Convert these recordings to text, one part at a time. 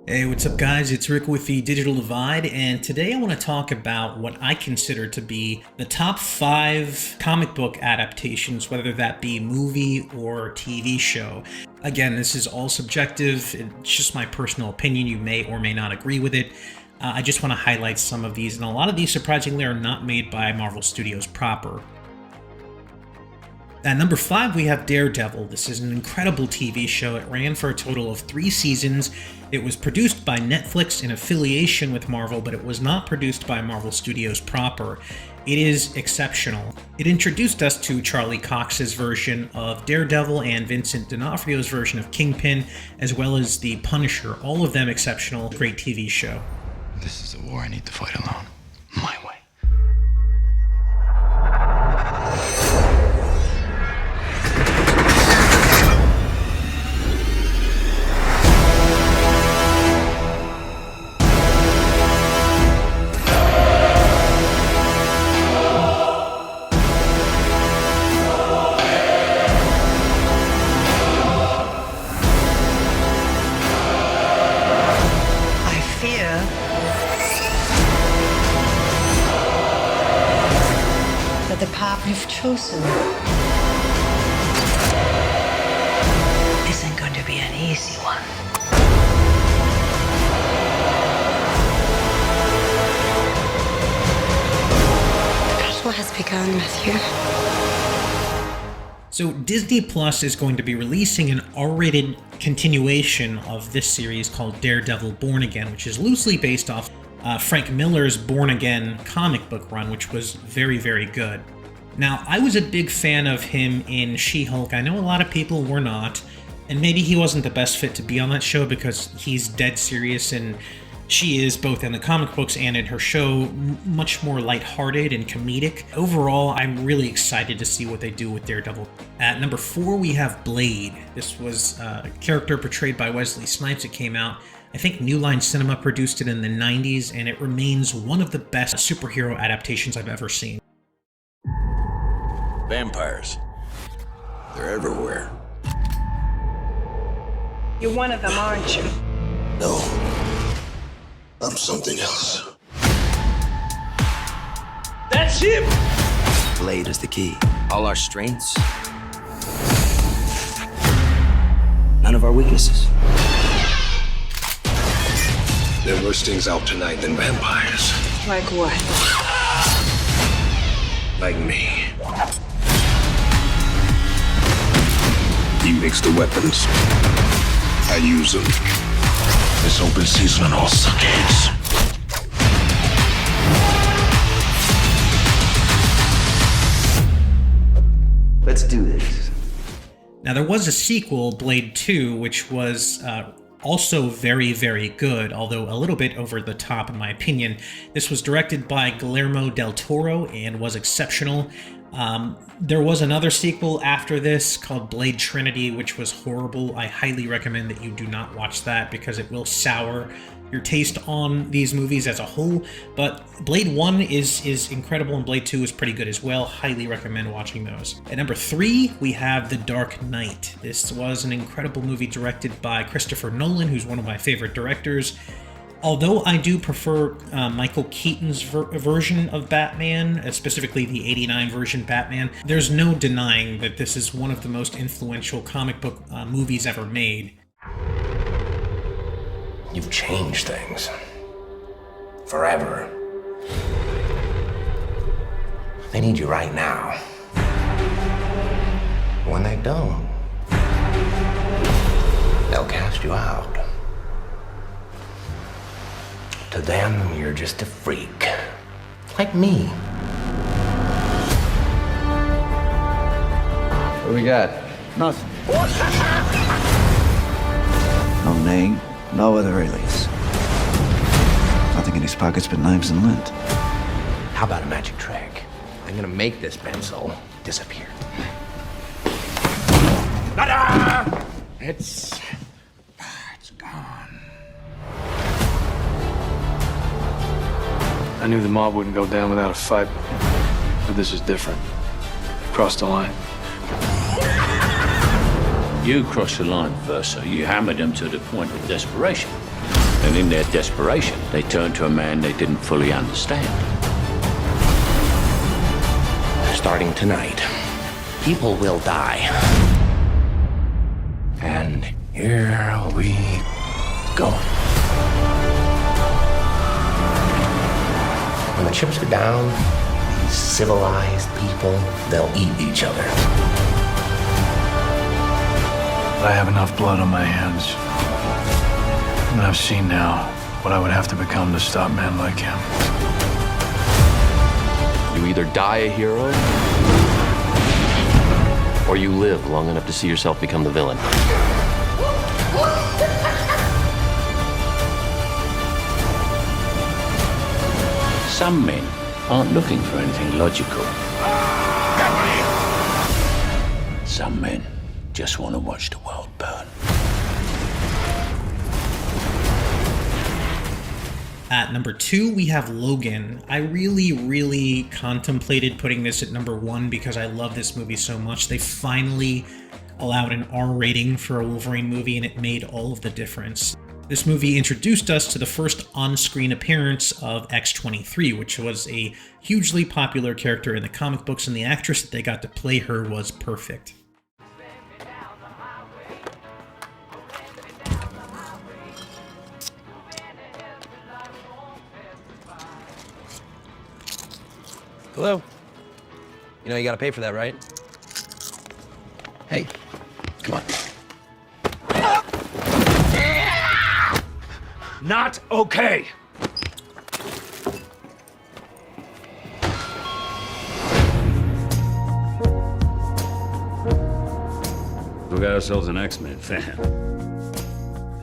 Hey, what's up, guys? It's Rick with the Digital Divide, and today I want to talk about what I consider to be the top 5 comic book adaptations, whether that be movie or TV show. Again, this is all subjective, it's just my personal opinion. You may or may not agree with it. I just want to highlight some of these, and a lot of these, surprisingly, are not made by Marvel Studios proper. At number 5, we have Daredevil. This is an incredible TV show. It ran for a total of 3 seasons. It was produced by Netflix in affiliation with Marvel, but it was not produced by Marvel Studios proper. It is exceptional. It introduced us to Charlie Cox's version of Daredevil and Vincent D'Onofrio's version of Kingpin, as well as The Punisher. All of them exceptional. Great TV show. This is a war I need to fight alone. My way. That the path we've chosen isn't going to be an easy one. The battle has begun, Matthew. So Disney Plus is going to be releasing an R-rated continuation of this series called Daredevil Born Again, which is loosely based off Frank Miller's Born Again comic book run, which was very, very good. Now, I was a big fan of him in She-Hulk. I know a lot of people were not, and maybe he wasn't the best fit to be on that show because he's dead serious, and she is, both in the comic books and in her show, much more lighthearted and comedic. Overall, I'm really excited to see what they do with Daredevil. At number 4, we have Blade. This was a character portrayed by Wesley Snipes. It came out, I think New Line Cinema produced it in the 90s, and it remains one of the best superhero adaptations I've ever seen. Vampires. They're everywhere. You're one of them, aren't you? No. I'm something else. That's him! Blade is the key. All our strengths. None of our weaknesses. There are worse things out tonight than vampires. Like what? Like me. He makes the weapons. I use them. It's open season on all suckheads. Let's do this. Now, there was a sequel, Blade 2, which was also very, very good, although a little bit over the top in my opinion. This was directed by Guillermo del Toro and was exceptional. There was another sequel after this called Blade Trinity, which was horrible. I highly recommend that you do not watch that because it will sour your taste on these movies as a whole. But Blade 1 is incredible, and Blade 2 is pretty good as well. Highly recommend watching those. At number 3, we have The Dark Knight. This was an incredible movie directed by Christopher Nolan, who's one of my favorite directors. Although I do prefer Michael Keaton's version of Batman, specifically the '89 version Batman, there's no denying that this is one of the most influential comic book movies ever made. You've changed things. Forever. They need you right now. When they don't, they'll cast you out. To them, you're just a freak. Like me. What do we got? Nothing. No name, no other alias. Nothing in his pockets but knives and lint. How about a magic trick? I'm gonna make this pencil disappear. Ta-da! It's gone. I knew the mob wouldn't go down without a fight, but this is different. Crossed the line. You crossed the line first, so you hammered him to the point of desperation. And in their desperation, they turned to a man they didn't fully understand. Starting tonight, people will die. And here we go. When the chips are down, these civilized people, they'll eat each other. I have enough blood on my hands. And I've seen now what I would have to become to stop men like him. You either die a hero, or you live long enough to see yourself become the villain. Some men aren't looking for anything logical. Some men just want to watch the world burn. At number 2, we have Logan. I really contemplated putting this at number 1 because I love this movie so much. They finally allowed an R rating for a Wolverine movie, and it made all of the difference. This movie introduced us to the first on-screen appearance of X-23, which was a hugely popular character in the comic books, and the actress that they got to play her was perfect. Hello? You know you gotta pay for that, right? Hey, come on. Not okay. We got ourselves an X-Men fan.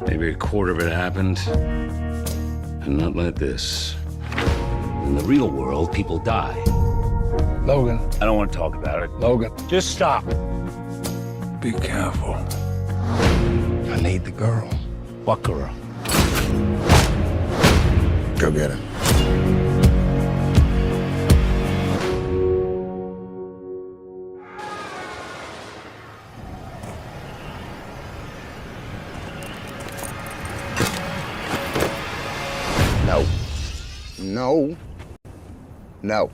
Maybe a quarter of it happened, and not like this. In the real world, people die. Logan. I don't want to talk about it. Logan. Just stop. Be careful. I need the girl. What girl? Go get her. No. No. No.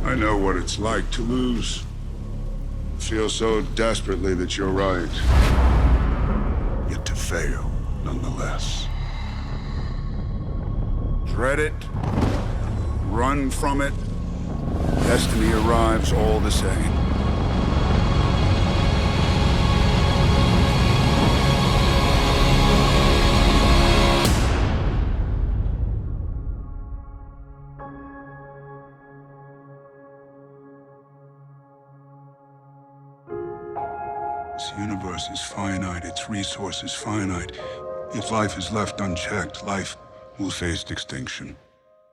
I know what it's like to lose. Feel so desperately that you're right. Yet to fail, nonetheless. Dread it, run from it, destiny arrives all the same. This universe is finite, its resources finite. If life is left unchecked, life will face extinction.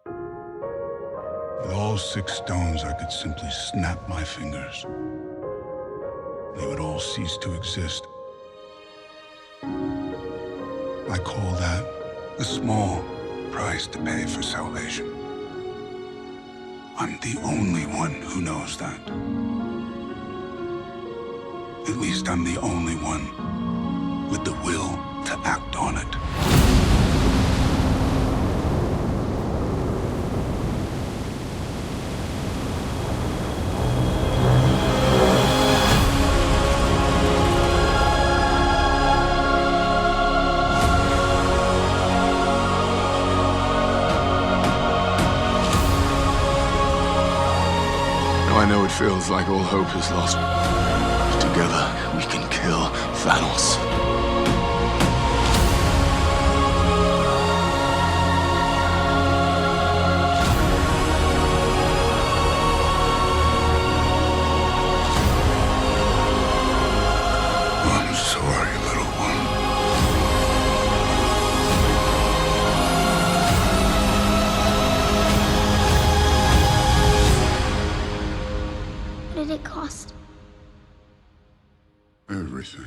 With all 6 stones, I could simply snap my fingers. They would all cease to exist. I call that a small price to pay for salvation. I'm the only one who knows that. At least I'm the only one with the will to act on it. know it feels like all hope is lost. But together, we can kill Thanos. I'm sorry, little one. What did it cost? Everything.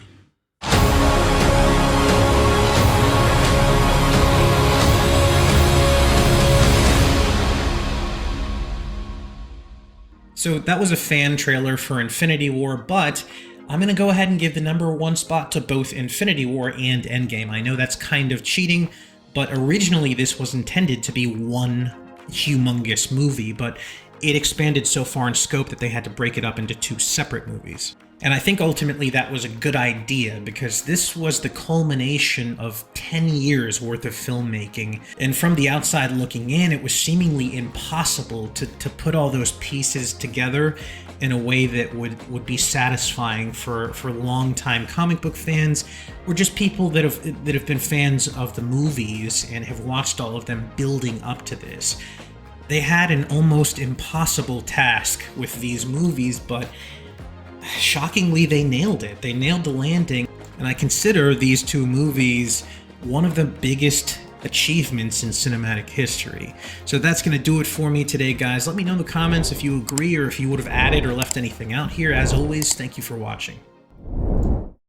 So that was a fan trailer for Infinity War, but I'm going to go ahead and give the #1 spot to both Infinity War and Endgame. I know that's kind of cheating, but originally this was intended to be one humongous movie, but it expanded so far in scope that they had to break it up into 2 separate movies. And I think ultimately that was a good idea, because this was the culmination of 10 years worth of filmmaking. And from the outside looking in, it was seemingly impossible to put all those pieces together in a way that would be satisfying for longtime comic book fans, or just people that have been fans of the movies and have watched all of them building up to this. They had an almost impossible task with these movies, but shockingly, they nailed it. They nailed the landing, and I consider these 2 movies one of the biggest achievements in cinematic history. So that's going to do it for me today, guys. Let me know in the comments if you agree or if you would have added or left anything out here. As always, thank you for watching.